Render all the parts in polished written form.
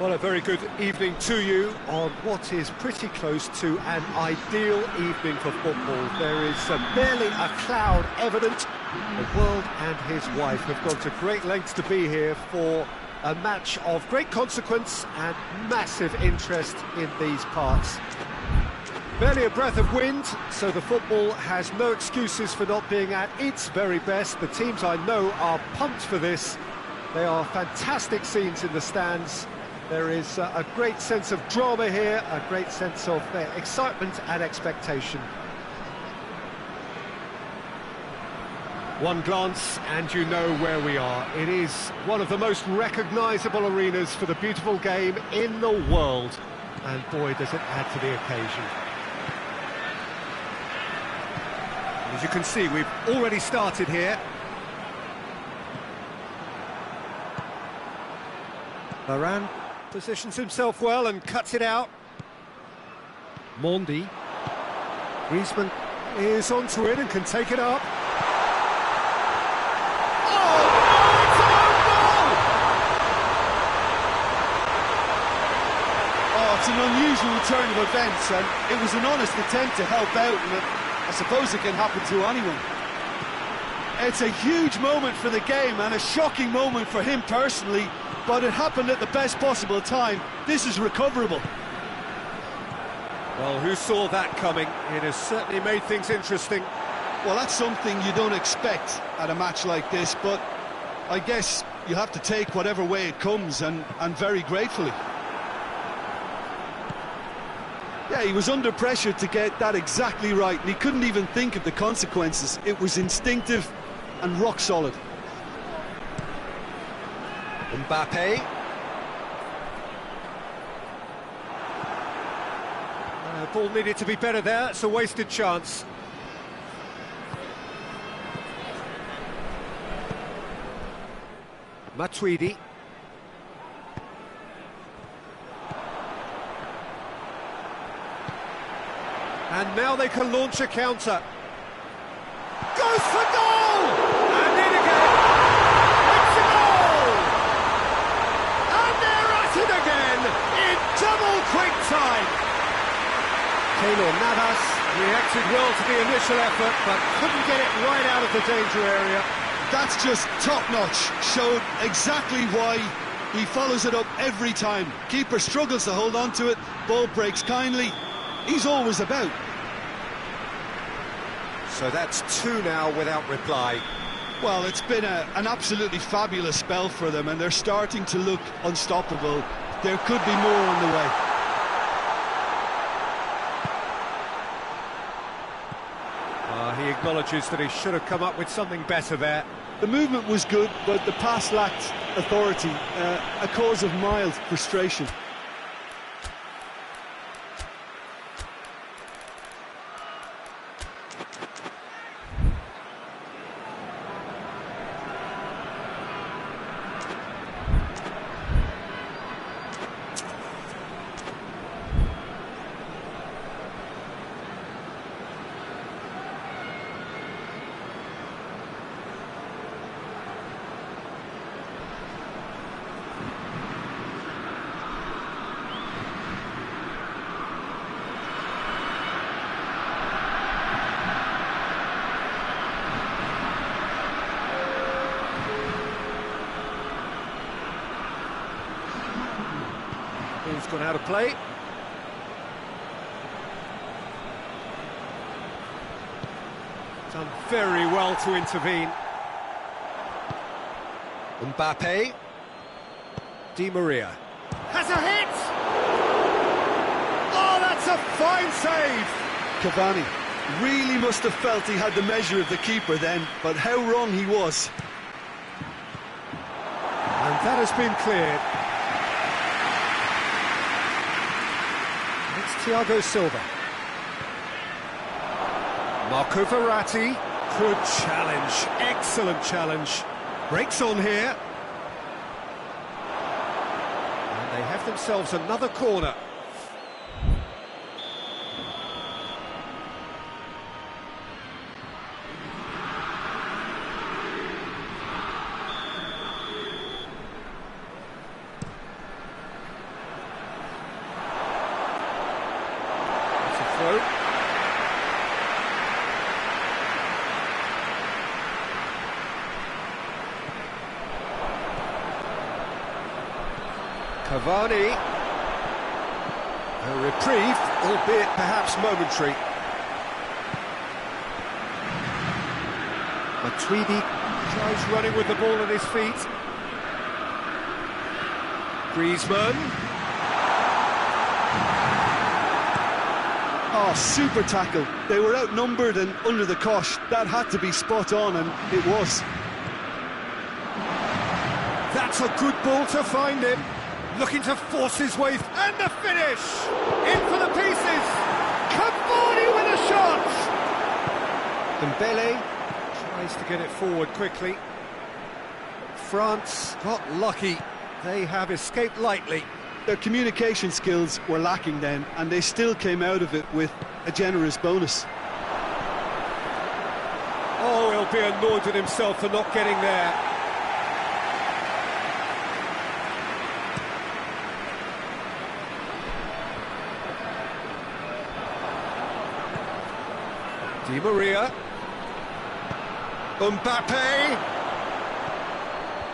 Well, a very good evening to you on what is pretty close to an ideal evening for football. There is barely a cloud evident. The world and his wife have gone to great lengths to be here for a match of great consequence and massive interest in these parts. Barely a breath of wind, so the football has no excuses for not being at its very best. The teams I know are pumped for this. They are fantastic scenes in the stands. There is a great sense of drama here, a great sense of excitement and expectation. One glance and you know where we are. It is one of the most recognisable arenas for the beautiful game in the world. And boy, does it add to the occasion. As you can see, we've already started here. Varane positions himself well and cuts it out. Mondi. Griezmann is onto it and can take it up. Oh, it's an own goal! Oh, it's an unusual turn of events, and it was an honest attempt to help out, and I suppose it can happen to anyone. It's a huge moment for the game and a shocking moment for him personally, but it happened at the best possible time. This is recoverable. Well, who saw that coming? It has certainly made things interesting. Well, that's something you don't expect at a match like this, but I guess you have to take whatever way it comes, and very gratefully. Yeah, he was under pressure to get that exactly right, and he couldn't even think of the consequences. It was instinctive and rock solid. Mbappe. Ball needed to be better there, it's a wasted chance. Matuidi. And now they can launch a counter. Goes for goal! And in again! It's a goal! And they're at it again in double quick time! Keylor Navas reacted well to the initial effort, but couldn't get it right out of the danger area. That's just top-notch. Showed exactly why he follows it up every time. Keeper struggles to hold on to it, ball breaks kindly. He's always about. So that's two now without reply. Well, it's been an absolutely fabulous spell for them, and they're starting to look unstoppable. There could be more on the way. He acknowledges that he should have come up with something better there. The movement was good, but the pass lacked authority, a cause of mild frustration. He's gone out of play. Done very well to intervene. Mbappe. Di Maria. Has a hit! Oh, that's a fine save! Cavani really must have felt he had the measure of the keeper then, but how wrong he was. And that has been cleared. It's Thiago Silva. Marco Verratti could challenge. Excellent challenge. Breaks on here. And they have themselves another corner. throw. Cavani. A reprieve, albeit perhaps momentary. Matuidi tries running with the ball at his feet. Griezmann. Oh, super tackle. They were outnumbered and under the cosh. That had to be spot on, and it was. That's a good ball to find him. Looking to force his way, and the finish! In for the pieces! Cavani with a shot! Dembele tries to get it forward quickly. France got lucky. They have escaped lightly. Their communication skills were lacking then, and they still came out of it with a generous bonus. Oh, he'll be annoyed with himself for not getting there. Di Maria. Mbappe.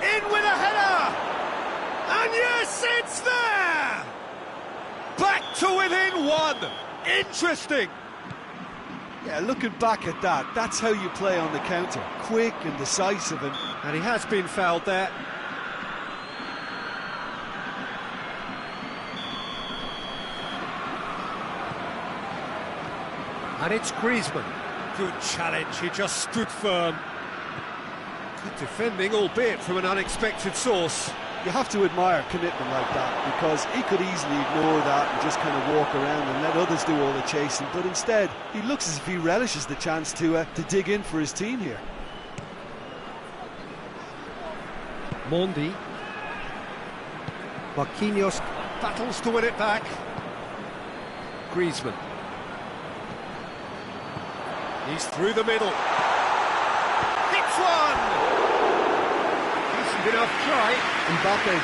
In with a header! And yes, it's there! Back to within one! Interesting! Yeah, looking back at that, that's how you play on the counter. Quick and decisive, and he has been fouled there. And it's Griezmann. Good challenge, he just stood firm. Good defending, albeit from an unexpected source. You have to admire commitment like that, because he could easily ignore that and just kind of walk around and let others do all the chasing, but instead he looks as if he relishes the chance to dig in for his team here. Mondi. Marquinhos battles to win it back. Griezmann. He's through the middle. Hits one! Decent enough try. Mbappe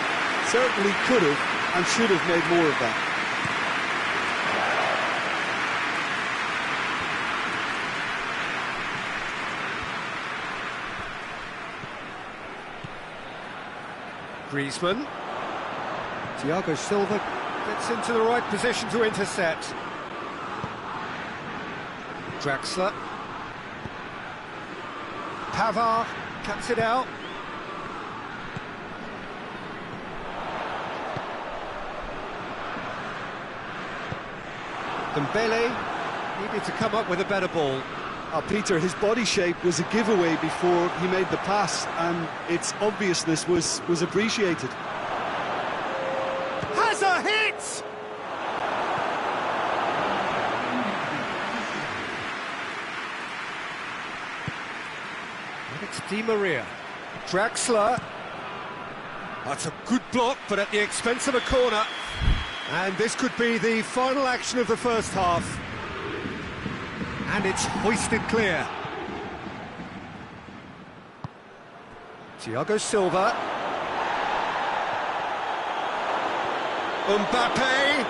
certainly could have and should have made more of that. Griezmann. Thiago Silva gets into the right position to intercept. Draxler. Pavard cuts it out. Dembele needed to come up with a better ball. Peter, his body shape was a giveaway before he made the pass, and its obviousness was appreciated. Has a hit! And it's Di Maria. Draxler. That's a good block, but at the expense of a corner. And this could be the final action of the first half. And it's hoisted clear. Thiago Silva. Mbappe.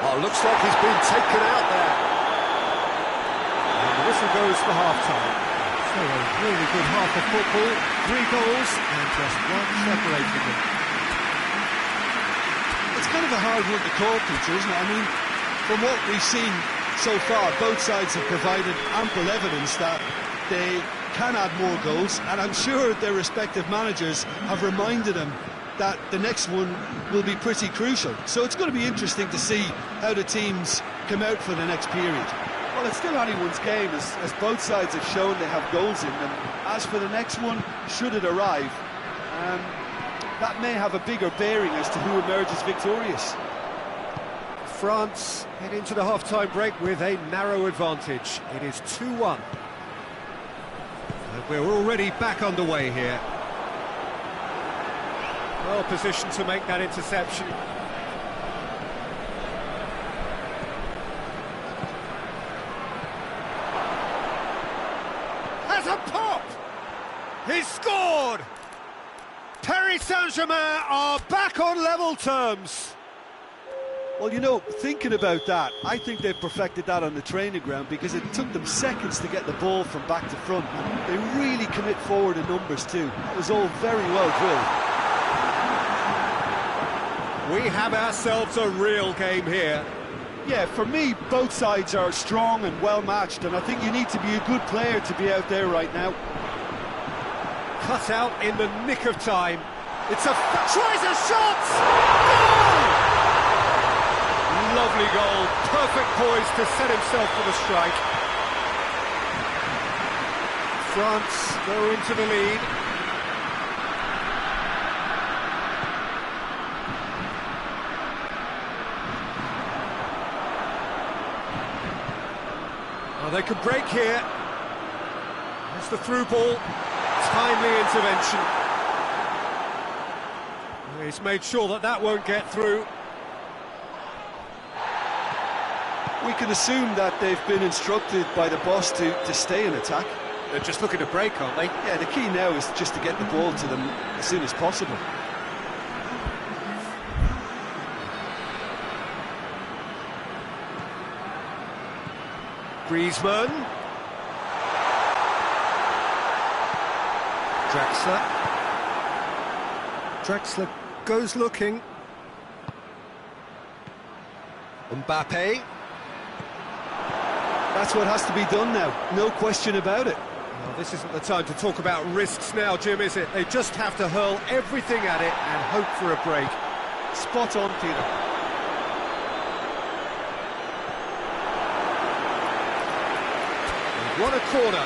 Oh, looks like he's been taken out there. And the whistle goes for half-time. So a really good half of football. 3 goals and just one separating them. It's kind of a hard one to call, Peter, isn't it? I mean, from what we've seen so far, both sides have provided ample evidence that they can add more goals, and I'm sure their respective managers have reminded them that the next one will be pretty crucial. So it's going to be interesting to see how the teams come out for the next period. Well, it's still anyone's game, as both sides have shown they have goals in them. As for the next one, should it arrive, that may have a bigger bearing as to who emerges victorious. France head into the half-time break with a narrow advantage. It is 2-1. And we're already back underway here. Well positioned to make that interception. Has a pop! He's scored! Paris Saint-Germain are back on level terms. Well, you know, thinking about that, I think they've perfected that on the training ground because it took them seconds to get the ball from back to front. And they really commit forward in numbers too. That was all very well drilled. We have ourselves a real game here. Yeah, for me, both sides are strong and well matched, and I think you need to be a good player to be out there right now. Cut out in the nick of time. It's tries a shot! Goal! Lovely goal, perfect poise to set himself for the strike. France go into the lead. Oh, they could break here. There's the through ball. Timely intervention. He's made sure that that won't get through. We can assume that they've been instructed by the boss to stay in attack. They're just looking to break, aren't they? Yeah, the key now is just to get the ball to them as soon as possible. Griezmann. Draxler goes looking. Mbappe. That's what has to be done now, no question about it. Well, this isn't the time to talk about risks now, Jim, is it? They just have to hurl everything at it and hope for a break. Spot on, Peter. What a corner.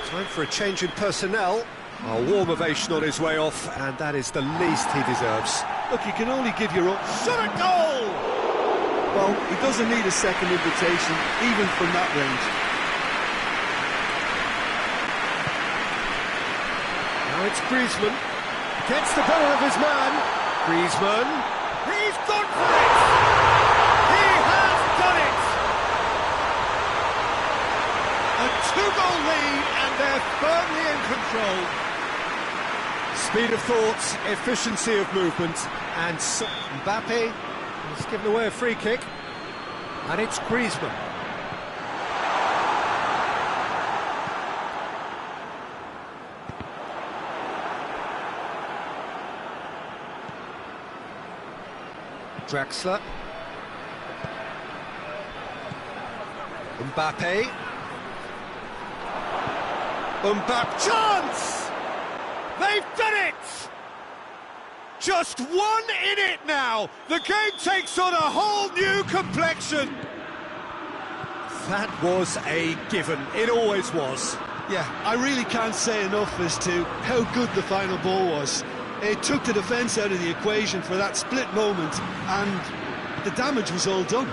Time for a change in personnel. A warm ovation on his way off, and that is the least he deserves. Look, you can only give your own... Shot a goal! Well, he doesn't need a second invitation, even from that range. Now it's Griezmann. Gets the better of his man. Griezmann. He's gone for it! He has done it! A two-goal lead, and they're firmly in control. Speed of thought, efficiency of movement, and Mbappe has given away a free kick, and it's Griezmann. Draxler. Mbappe. Mbappe, chance! They've done it! Just one in it now! The game takes on a whole new complexion! That was a given, it always was. Yeah, I really can't say enough as to how good the final ball was. It took the defence out of the equation for that split moment, and the damage was all done.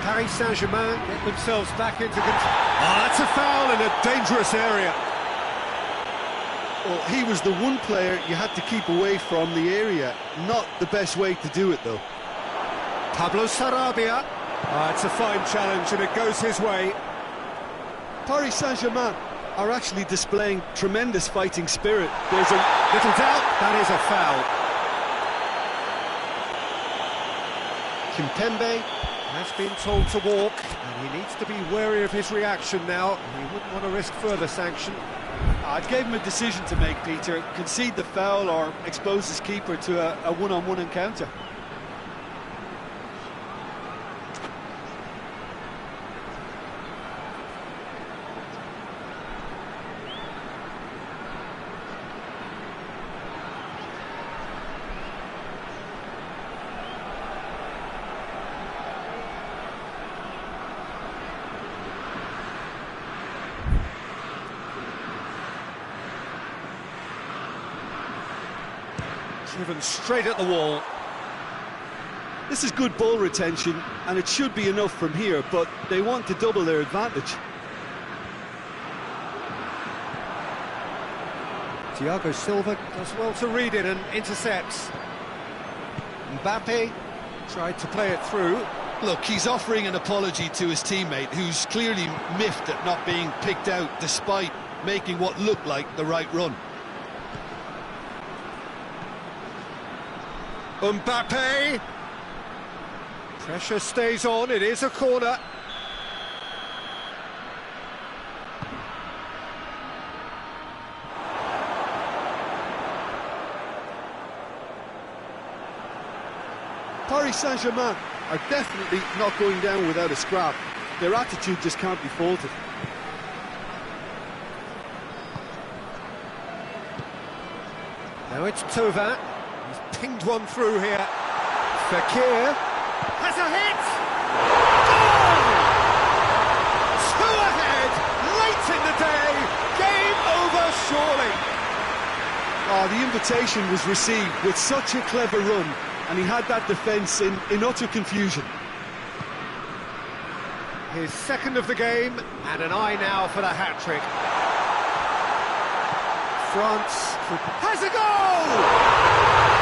Paris Saint-Germain get themselves back into control. Oh, that's a foul in a dangerous area. Well, he was the one player you had to keep away from the area. Not the best way to do it, though. Pablo Sarabia. Oh, it's a fine challenge, and it goes his way. Paris Saint-Germain are actually displaying tremendous fighting spirit. There's a little doubt, that is a foul. Kimpembe has been told to walk, and he needs to be wary of his reaction now. He wouldn't want to risk further sanction. I gave him a decision to make, Peter. Concede the foul or expose his keeper to a one-on-one encounter. Driven straight at the wall. This is good ball retention, and it should be enough from here, but they want to double their advantage. Thiago Silva does well to read it and intercepts. Mbappe tried to play it through. Look, he's offering an apology to his teammate, who's clearly miffed at not being picked out despite making what looked like the right run. Mbappe. Pressure stays on, it is a corner. Paris Saint-Germain are definitely not going down without a scrap. Their attitude just can't be faulted. Now it's Tova. He's pinged one through here. Fekir has a hit! Goal! Two ahead, late in the day. Game over, surely. Oh, the invitation was received with such a clever run, and he had that defence in utter confusion. His second of the game, and an eye now for the hat-trick. France has a goal!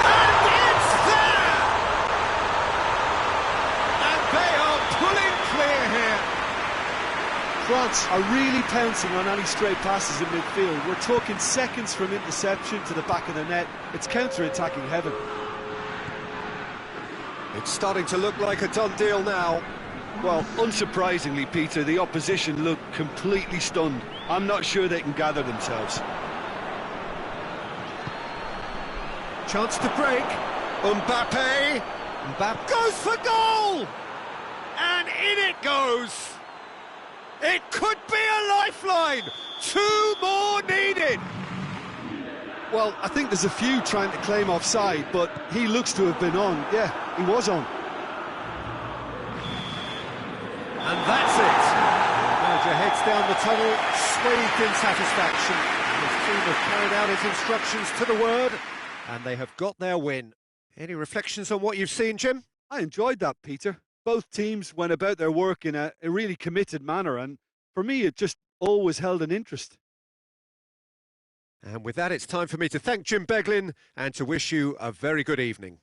And it's there! And they are pulling clear here. France are really pouncing on any stray passes in midfield. We're talking seconds from interception to the back of the net. It's counter-attacking heaven. It's starting to look like a done deal now. Well, unsurprisingly, Peter, the opposition look completely stunned. I'm not sure they can gather themselves. Chance to break. Mbappe. Mbappe goes for goal! And in it goes! It could be a lifeline! 2 more needed! Well, I think there's a few trying to claim offside, but he looks to have been on. Yeah, he was on. And that's it. The manager heads down the tunnel, swathed in satisfaction. His team have carried out his instructions to the word, and they have got their win. Any reflections on what you've seen, Jim? I enjoyed that, Peter. Both teams went about their work in a really committed manner, and for me, it just always held an interest. And with that, it's time for me to thank Jim Beglin and to wish you a very good evening.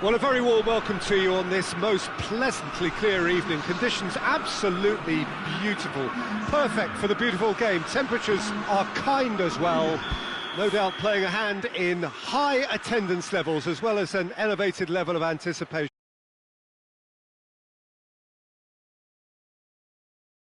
Well, a very warm welcome to you on this most pleasantly clear evening. Conditions absolutely beautiful, perfect for the beautiful game. Temperatures are kind as well, no doubt playing a hand in high attendance levels as well as an elevated level of anticipation.